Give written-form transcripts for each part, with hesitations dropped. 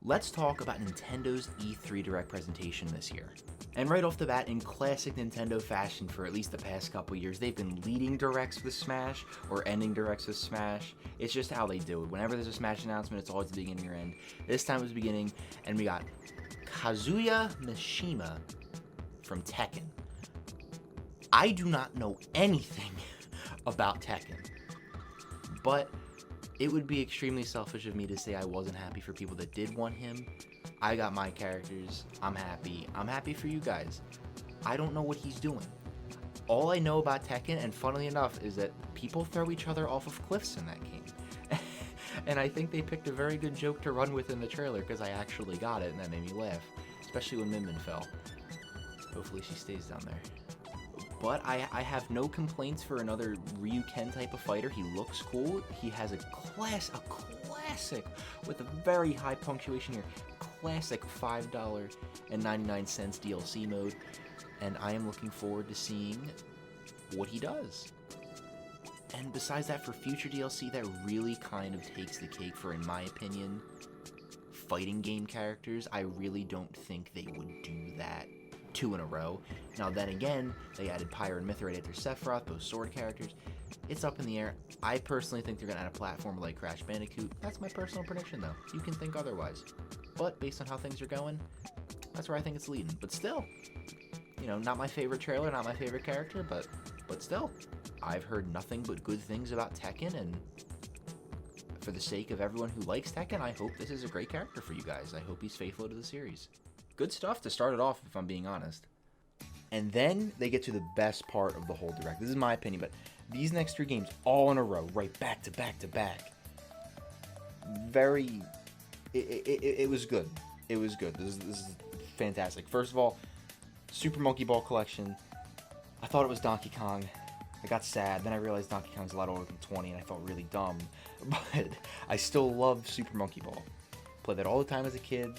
Let's talk about Nintendo's E3 Direct presentation this year. And right off the bat, in classic Nintendo fashion for at least the past couple years, they've been leading Directs with Smash or ending Directs with Smash. It's just how they do it. Whenever there's a Smash announcement, it's always the beginning or end. This time it was the beginning, and we got Kazuya Mishima from Tekken. I do not know anything about Tekken, but it would be extremely selfish of me to say I wasn't happy for people that did want him. I got my characters. I'm happy. I'm happy for you guys. I don't know what he's doing. All I know about Tekken, and funnily enough, is that people throw each other off of cliffs in that game. And I think they picked a very good joke to run with in the trailer because I actually got it, and that made me laugh. Especially when Min Min fell. Hopefully she stays down there. But I have no complaints for another Ryu-Ken type of fighter. He looks cool. He has a classic, with a very high punctuation here, classic $5.99 DLC mode. And I am looking forward to seeing what he does. And besides that, for future DLC, that really kind of takes the cake for, in my opinion, fighting game characters. I really don't think they would do that 2 in a row. Now then again, they added Pyre and Mithrite after Sephiroth, both sword characters. It's up in the air. I personally think they're going to add a platformer like Crash Bandicoot. That's my personal prediction though. You can think otherwise. But based on how things are going, that's where I think it's leading. But still, you know, not my favorite trailer, not my favorite character, but still, I've heard nothing but good things about Tekken, and for the sake of everyone who likes Tekken, I hope this is a great character for you guys. I hope he's faithful to the series. Good stuff to start it off, if I'm being honest. And then they get to the best part of the whole Direct. This is my opinion, but these next 3 games, all in a row, right back to back to back. It was good. It was good. This is fantastic. First of all, Super Monkey Ball Collection. I thought it was Donkey Kong. I got sad. Then I realized Donkey Kong's a lot older than 20, and I felt really dumb. But I still love Super Monkey Ball. Played that all the time as a kid.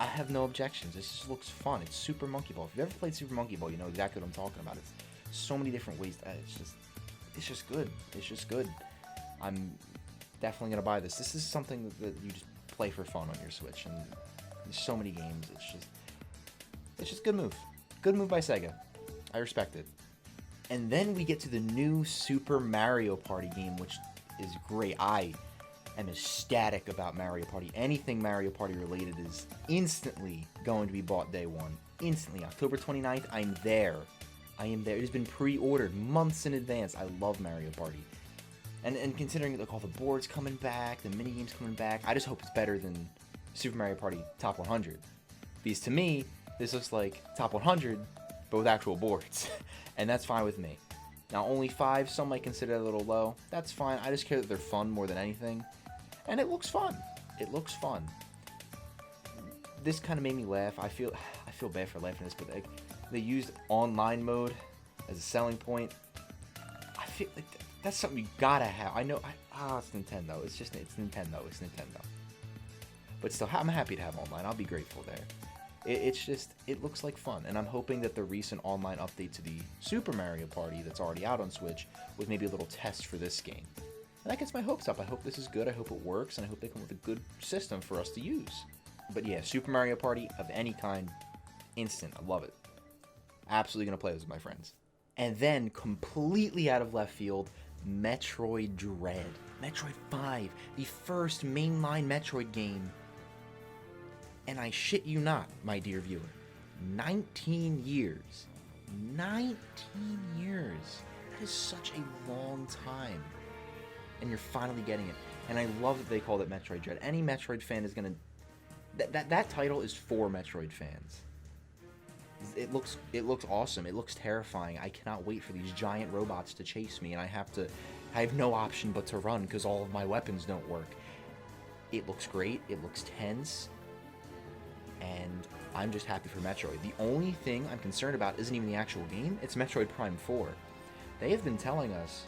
I have no objections. This just looks fun. It's Super Monkey Ball. If you've ever played Super Monkey Ball, you know exactly what I'm talking about. It's so many different ways. It's just good. It's just good. I'm definitely gonna buy this. This is something that you just play for fun on your Switch, and there's so many games. It's just good move. Good move by Sega. I respect it. And then we get to the new Super Mario Party game, which is great. I am ecstatic about Mario Party. Anything Mario Party related is instantly going to be bought day one. Instantly. October 29th, I'm there. I am there. It has been pre-ordered months in advance. I love Mario Party. And considering like all the boards coming back, the minigames coming back, I just hope it's better than Super Mario Party Top 100. Because to me, this looks like Top 100, but with actual boards. And that's fine with me. Now, only 5, some might consider it a little low. That's fine. I just care that they're fun more than anything. And it looks fun. It looks fun. This kind of made me laugh. I feel bad for laughing at this, but they used online mode as a selling point. I feel like that's something you gotta have. I know. It's Nintendo. It's Nintendo. It's Nintendo. But still, I'm happy to have online. I'll be grateful there. It looks like fun, and I'm hoping that the recent online update to the Super Mario Party that's already out on Switch was maybe a little test for this game. And that gets my hopes up. I hope this is good, I hope it works, and I hope they come up with a good system for us to use. But yeah, Super Mario Party of any kind, instant. I love it. Absolutely gonna play this with my friends. And then, completely out of left field, Metroid Dread. Metroid 5, the first mainline Metroid game. And I shit you not, my dear viewer, 19 years. 19 years. That is such a long time. And you're finally getting it. And I love that they called it Metroid Dread. Any Metroid fan is gonna... That title is for Metroid fans. It looks awesome. It looks terrifying. I cannot wait for these giant robots to chase me, and I have no option but to run because all of my weapons don't work. It looks great. It looks tense. And I'm just happy for Metroid. The only thing I'm concerned about isn't even the actual game, it's Metroid Prime 4. They have been telling us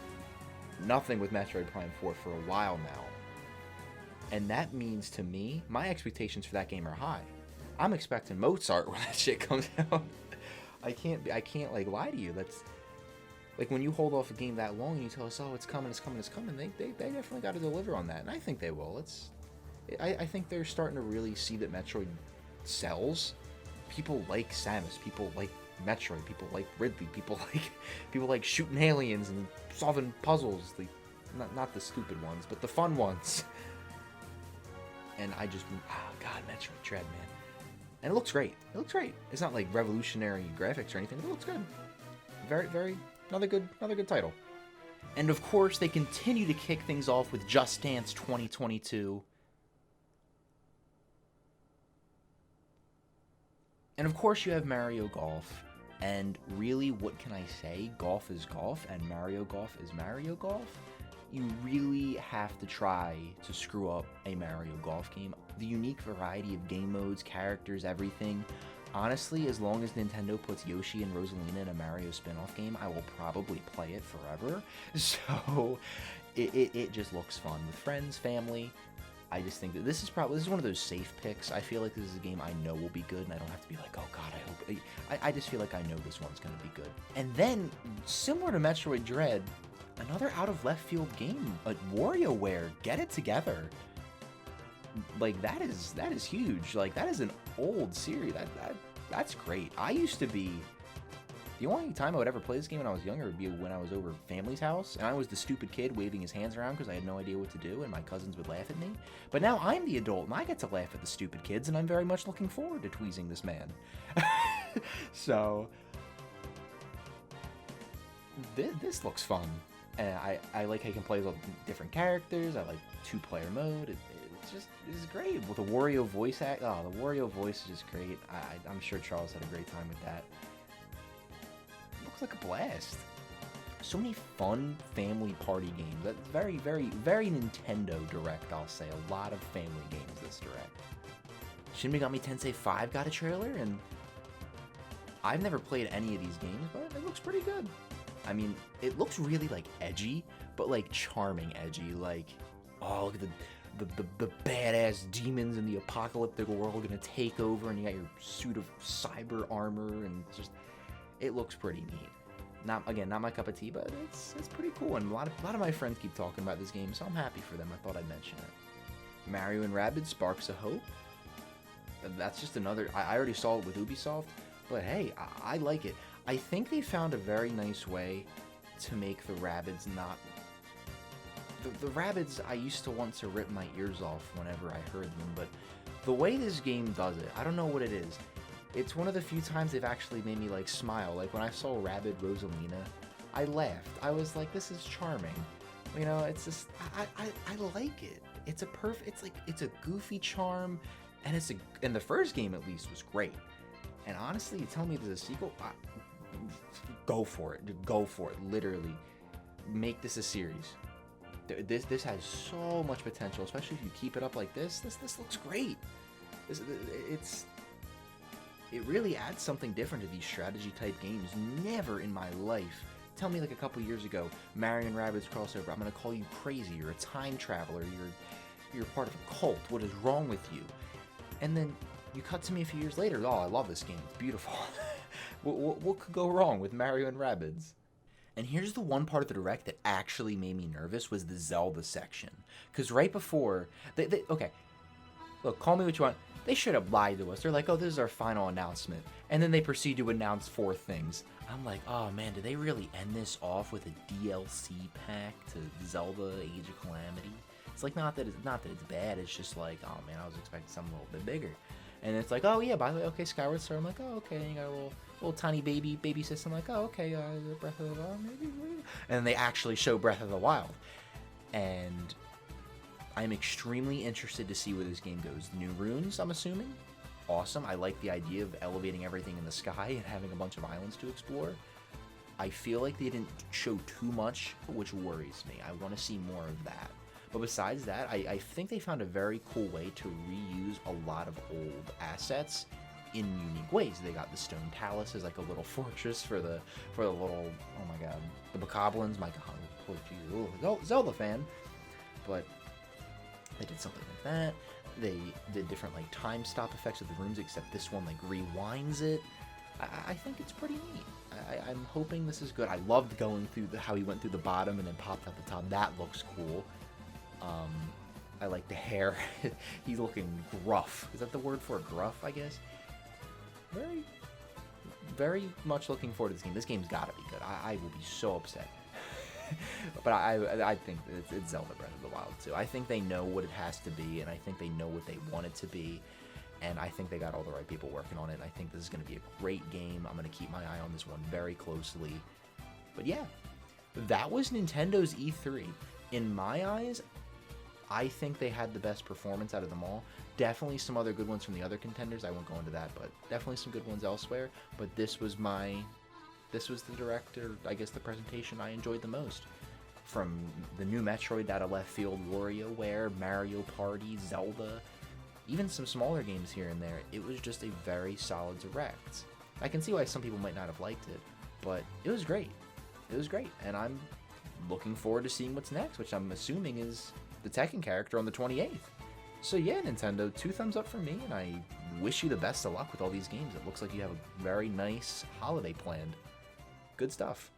nothing with Metroid Prime 4 for a while now. And that means to me, my expectations for that game are high. I'm expecting Mozart when that shit comes out. I can't like lie to you. That's like when you hold off a game that long and you tell us, oh, it's coming, they definitely got to deliver on that, and I think they will. I think they're starting to really see that Metroid sells. People like Samus. People like Metroid. People like Ridley. People like shooting aliens and solving puzzles. Not the stupid ones, but the fun ones. And I just, oh god, Metroid Dread, man. And it looks great. It looks great. It's not like revolutionary graphics or anything. It looks good. Very another good title. And of course, they continue to kick things off with Just Dance 2022. And of course, you have Mario Golf. And really, what can I say? Golf is golf, and Mario Golf is Mario Golf. You really have to try to screw up a Mario Golf game. The unique variety of game modes, characters, everything. Honestly, as long as Nintendo puts Yoshi and Rosalina in a Mario spin-off game, I will probably play it forever. So, it just looks fun with friends, family. I just think that this is one of those safe picks. I feel like this is a game I know will be good, and I don't have to be like, oh god, I hope. I just feel like I know this one's going to be good. And then, similar to Metroid Dread, another out of left field game, WarioWare, get it together. Like that is huge. Like that is an old series. That's great. I used to be the only time I would ever play this game when I was younger would be when I was over family's house and I was the stupid kid waving his hands around because I had no idea what to do and my cousins would laugh at me. But now I'm the adult and I get to laugh at the stupid kids and I'm very much looking forward to tweezing this man. So this looks fun. And I like how you can play with different characters. I like 2-player mode. It's great with the Wario voice act. Oh, the Wario voice is just great. I'm sure Charles had a great time with that. It looks like a blast. So many fun family party games. That's very Nintendo Direct, I'll say. A lot of family games this Direct. Shin Megami Tensei 5 got a trailer, and I've never played any of these games, but it looks pretty good. I mean, it looks really, like, edgy, but, like, charming edgy. Like, oh, look at the badass demons in the apocalyptic world gonna take over, and you got your suit of cyber armor, and just, it looks pretty neat. Not my cup of tea, but it's pretty cool, and a lot of my friends keep talking about this game, so I'm happy for them. I thought I'd mention it. Mario and Rabbids Sparks of Hope. That's just another, I already saw it with Ubisoft, but hey, I like it. I think they found a very nice way to make the Rabbids not... The Rabbids, I used to want to rip my ears off whenever I heard them, but the way this game does it, I don't know what it is. It's one of the few times they've actually made me, like, smile. Like, when I saw Rabbid Rosalina, I laughed. I was like, this is charming. You know, it's just... I like it. It's a goofy charm, and and the first game, at least, was great. And honestly, you tell me there's a sequel... Go for it. Go for it. Literally. Make this a series. This has so much potential, especially if you keep it up like this. This looks great. It really adds something different to these strategy type games. Never in my life. Tell me like a couple years ago, Mario and Rabbids crossover. I'm gonna call you crazy. You're a time traveler. You're part of a cult. What is wrong with you? And then you cut to me a few years later. Oh, I love this game. It's beautiful. What could go wrong with Mario and Rabbids? And here's the one part of the Direct that actually made me nervous was the Zelda section. Because right before... okay, look, call me what you want. They should have lied to us. They're like, oh, this is our final announcement. And then they proceed to announce 4 things. I'm like, oh man, did they really end this off with a DLC pack to Zelda Age of Calamity? It's like, not that it's bad, it's just like, oh man, I was expecting something a little bit bigger. And it's like, oh yeah, by the way, okay, Skyward Sword. I'm like, oh okay, you got a little tiny baby system. I'm like, oh okay, Breath of the Wild, maybe. And then they actually show Breath of the Wild, and I'm extremely interested to see where this game goes. New runes, I'm assuming. Awesome. I like the idea of elevating everything in the sky and having a bunch of islands to explore. I feel like they didn't show too much, which worries me. I want to see more of that. But besides that, I think they found a very cool way to reuse a lot of old assets in unique ways. They got the stone talus as like a little fortress for the little, oh my god, the bokoblins. My god, poor Jesus, Zelda fan. But they did something like that. They did different like time stop effects of the rooms, except this one like rewinds it. I think it's pretty neat. I'm hoping this is good. I loved going through how he went through the bottom and then popped out the top. That looks cool. I like the hair. He's looking gruff. Is that the word for gruff, I guess? Very, very much looking forward to this game. This game's gotta be good. I will be so upset. But I think it's Zelda Breath of the Wild too. I think they know what it has to be, and I think they know what they want it to be. And I think they got all the right people working on it. I think this is going to be a great game. I'm going to keep my eye on this one very closely. But yeah, that was Nintendo's E3. In my eyes, I think they had the best performance out of them all. Definitely some other good ones from the other contenders. I won't go into that, but definitely some good ones elsewhere. But this was the director, I guess the presentation I enjoyed the most. From the new Metroid out of left field, WarioWare, Mario Party, Zelda, even some smaller games here and there. It was just a very solid direct. I can see why some people might not have liked it, but it was great. It was great, and I'm looking forward to seeing what's next, which I'm assuming is the Tekken character on the 28th. So yeah, Nintendo, 2 thumbs up for me, and I wish you the best of luck with all these games. It looks like you have a very nice holiday planned. Good stuff.